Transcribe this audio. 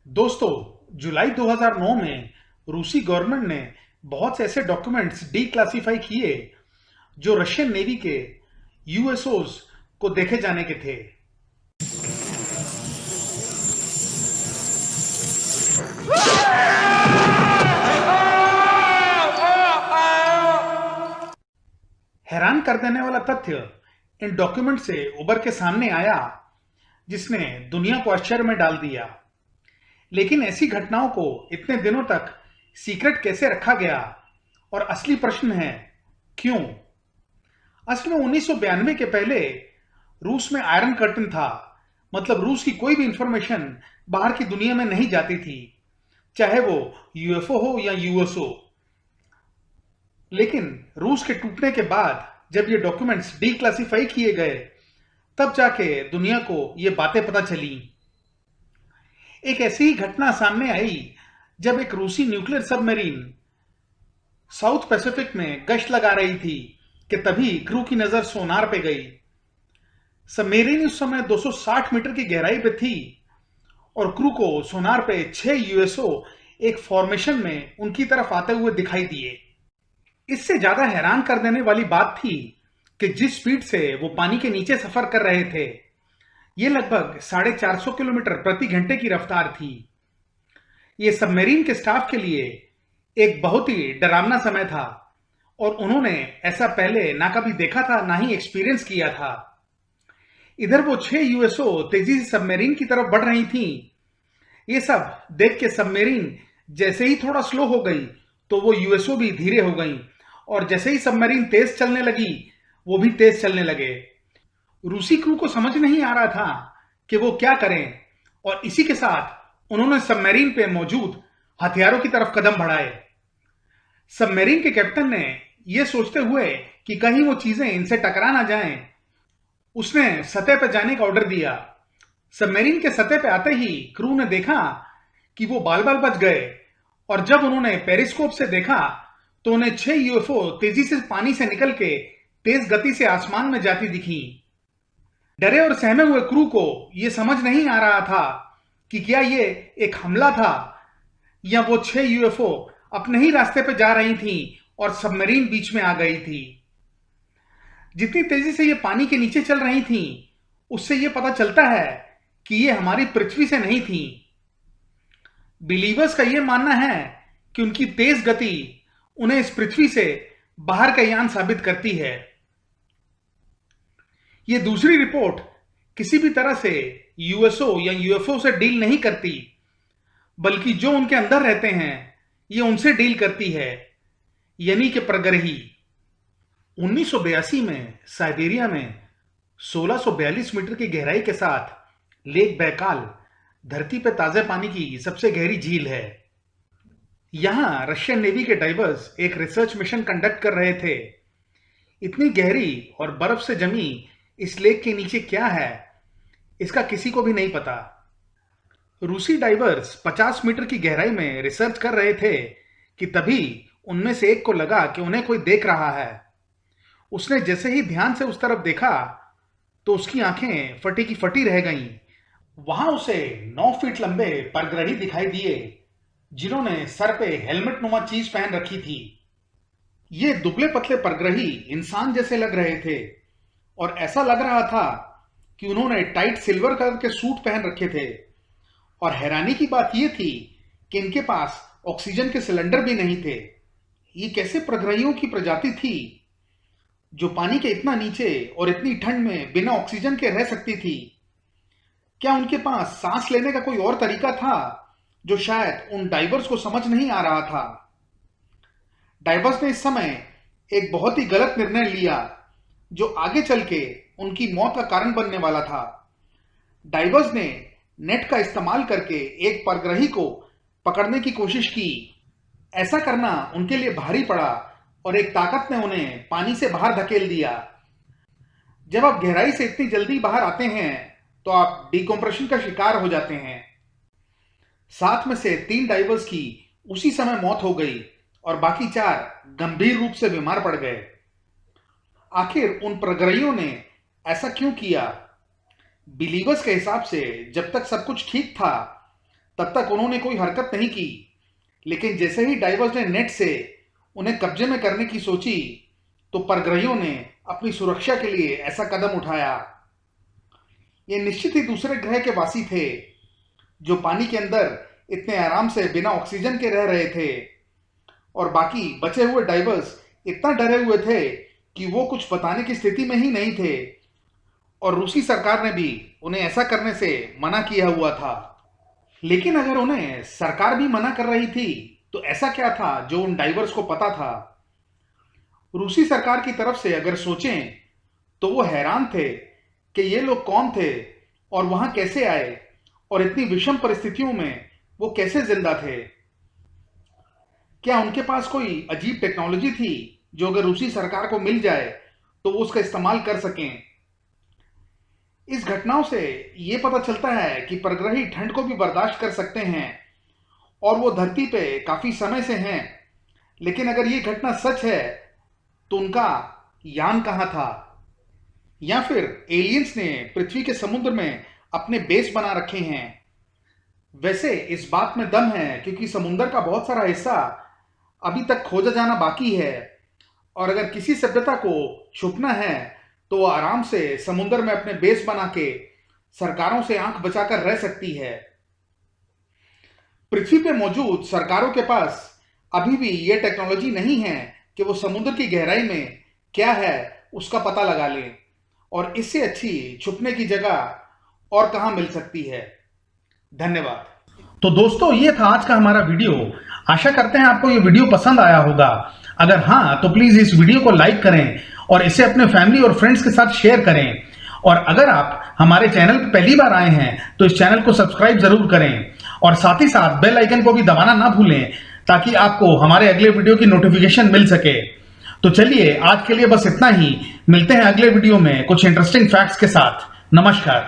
दोस्तों, जुलाई 2009 में रूसी गवर्नमेंट ने बहुत से ऐसे डॉक्यूमेंट्स डीक्लासिफाई किए जो रशियन नेवी के यूएसओस को देखे जाने के थे। हैरान कर देने वाला तथ्य इन डॉक्यूमेंट से उभर के सामने आया जिसने दुनिया को आश्चर्य में डाल दिया। लेकिन ऐसी घटनाओं को इतने दिनों तक सीक्रेट कैसे रखा गया? और असली प्रश्न है, क्यों? असल में 1992 के पहले रूस में आयरन कर्टन था। मतलब रूस की कोई भी इंफॉर्मेशन बाहर की दुनिया में नहीं जाती थी, चाहे वो यूएफओ हो या यूएसओ। लेकिन रूस के टूटने के बाद जब ये डॉक्यूमेंट्स डीक्लासिफाई किए गए, तब जाके दुनिया को ये बातें पता चली। एक ऐसी ही घटना सामने आई जब एक रूसी न्यूक्लियर सबमरीन साउथ पैसिफिक में गश्त लगा रही थी कि तभी क्रू की नजर सोनार पे गई। सबमरीन उस समय 260 मीटर की गहराई पे थी और क्रू को सोनार पे 6 यूएसओ एक फॉर्मेशन में उनकी तरफ आते हुए दिखाई दिए। इससे ज्यादा हैरान कर देने वाली बात थी कि जिस स्पीड से वो पानी के नीचे सफर कर रहे थे, ये लगभग 450 किलोमीटर प्रति घंटे की रफ्तार थी। ये सबमरीन के स्टाफ के लिए एक बहुत ही डरावना समय था और उन्होंने ऐसा पहले ना कभी देखा था, ना ही एक्सपीरियंस किया था। इधर वो 6 यूएसओ तेजी से सबमरीन की तरफ बढ़ रही थी। ये सब देख के सबमरीन जैसे ही थोड़ा स्लो हो गई तो वो यूएसओ भी धीरे हो गई, और जैसे ही सबमरीन तेज चलने लगी वो भी तेज चलने लगे। रूसी क्रू को समझ नहीं आ रहा था कि वो क्या करें, और इसी के साथ उन्होंने सबमरीन पे मौजूद हथियारों की तरफ कदम बढ़ाए। सबमरीन के कैप्टन ने यह सोचते हुए कि कहीं वो चीजें इनसे टकरा ना जाएं, उसने सतह पर जाने का ऑर्डर दिया। सबमरीन के सतह पे आते ही क्रू ने देखा कि वो बाल बाल बच गए, और जब उन्होंने पेरिस्कोप से देखा तो उन्हें 6 यूएफओ तेजी से पानी से निकल के तेज गति से आसमान में जाती दिखी। डरे और सहमे हुए क्रू को यह समझ नहीं आ रहा था कि क्या ये एक हमला था या वो 6 यूएफओ अपने ही रास्ते पे जा रही थी और सबमरीन बीच में आ गई थी। जितनी तेजी से ये पानी के नीचे चल रही थी, उससे यह पता चलता है कि ये हमारी पृथ्वी से नहीं थी। बिलीवर्स का यह मानना है कि उनकी तेज गति उन्हें इस पृथ्वी से बाहर का यान साबित करती है। यह दूसरी रिपोर्ट किसी भी तरह से यूएसओ या यूएफओ से डील नहीं करती, बल्कि जो उनके अंदर रहते हैं ये उनसे डील करती है, यानी कि प्रग्रही। 1982 में साइबेरिया में 1642 मीटर की गहराई के साथ लेक बैकाल धरती पर ताजे पानी की सबसे गहरी झील है। यहां रशियन नेवी के डाइवर्स एक रिसर्च मिशन कंडक्ट कर रहे थे। इतनी गहरी और बर्फ से जमी इस लेक के नीचे क्या है, इसका किसी को भी नहीं पता। रूसी डाइवर्स 50 मीटर की गहराई में रिसर्च कर रहे थे कि तभी उनमें से एक को लगा कि उन्हें कोई देख रहा है। उसने जैसे ही ध्यान से उस तरफ देखा तो उसकी आंखें फटी की फटी रह गईं। वहां उसे 9 फीट लंबे परग्रही दिखाई दिए, जिन्होंने सर पे हेलमेट नुमा चीज पहन रखी थी। ये दुबले पतले परग्रही इंसान जैसे लग रहे थे, और ऐसा लग रहा था कि उन्होंने टाइट सिल्वर कलर के सूट पहन रखे थे। और हैरानी की बात यह थी कि इनके पास ऑक्सीजन के सिलेंडर भी नहीं थे। ये कैसे प्रग्रहियों की प्रजाति थी जो पानी के इतना नीचे और इतनी ठंड में बिना ऑक्सीजन के रह सकती थी? क्या उनके पास सांस लेने का कोई और तरीका था जो शायद उन डाइवर्स को समझ नहीं आ रहा था? डाइवर्स ने इस समय एक बहुत ही गलत निर्णय लिया जो आगे चल के उनकी मौत का कारण बनने वाला था। डाइवर्स ने नेट का इस्तेमाल करके एक परग्रही को पकड़ने की कोशिश की। ऐसा करना उनके लिए भारी पड़ा और एक ताकत ने उन्हें पानी से बाहर धकेल दिया। जब आप गहराई से इतनी जल्दी बाहर आते हैं तो आप डिकम्प्रेशन का शिकार हो जाते हैं। 7 में से 3 डाइवर्स की उसी समय मौत हो गई और बाकी 4 गंभीर रूप से बीमार पड़ गए। आखिर उन प्रग्रहियों ने ऐसा क्यों किया? बिलीवर्स के हिसाब से जब तक सब कुछ ठीक था तब तक उन्होंने कोई हरकत नहीं की, लेकिन जैसे ही डाइवर्स ने नेट से उन्हें कब्जे में करने की सोची तो परग्रहियों ने अपनी सुरक्षा के लिए ऐसा कदम उठाया। ये निश्चित ही दूसरे ग्रह के वासी थे जो पानी के अंदर इतने आराम से बिना ऑक्सीजन के रह रहे थे, और बाकी बचे हुए डाइवर्स इतना डरे हुए थे कि वो कुछ बताने की स्थिति में ही नहीं थे, और रूसी सरकार ने भी उन्हें ऐसा करने से मना किया हुआ था। लेकिन अगर उन्हें सरकार भी मना कर रही थी तो ऐसा क्या था जो उन डाइवर्स को पता था? रूसी सरकार की तरफ से अगर सोचें तो वो हैरान थे कि ये लोग कौन थे और वहां कैसे आए, और इतनी विषम परिस्थितियों में वो कैसे जिंदा थे। क्या उनके पास कोई अजीब टेक्नोलॉजी थी जो अगर रूसी सरकार को मिल जाए तो वो उसका इस्तेमाल कर सकें? इस घटनाओं से ये पता चलता है कि परग्रही ठंड को भी बर्दाश्त कर सकते हैं और वो धरती पे काफी समय से हैं। लेकिन अगर ये घटना सच है तो उनका यान कहाँ था? या फिर एलियंस ने पृथ्वी के समुद्र में अपने बेस बना रखे हैं? वैसे इस बात में दम है क्योंकि समुद्र का बहुत सारा हिस्सा अभी तक खोजा जाना बाकी है, और अगर किसी सभ्यता को छुपना है तो वो आराम से समुद्र में अपने बेस बना के सरकारों से आंख बचाकर रह सकती है। पृथ्वी पे मौजूद सरकारों के पास अभी भी ये टेक्नोलॉजी नहीं है कि वो समुद्र की गहराई में क्या है उसका पता लगा लें, और इससे अच्छी छुपने की जगह और कहां मिल सकती है। धन्यवाद। तो दोस्तों, ये था आज का हमारा वीडियो। आशा करते हैं आपको ये वीडियो पसंद आया होगा। अगर हाँ तो प्लीज इस वीडियो को लाइक करें और इसे अपने फैमिली और फ्रेंड्स के साथ शेयर करें। और अगर आप हमारे चैनल पर पहली बार आए हैं तो इस चैनल को सब्सक्राइब जरूर करें, और साथ ही साथ बेल आइकन को भी दबाना ना भूलें ताकि आपको हमारे अगले वीडियो की नोटिफिकेशन मिल सके। तो चलिए, आज के लिए बस इतना ही। मिलते हैं अगले वीडियो में कुछ इंटरेस्टिंग फैक्ट्स के साथ। नमस्कार।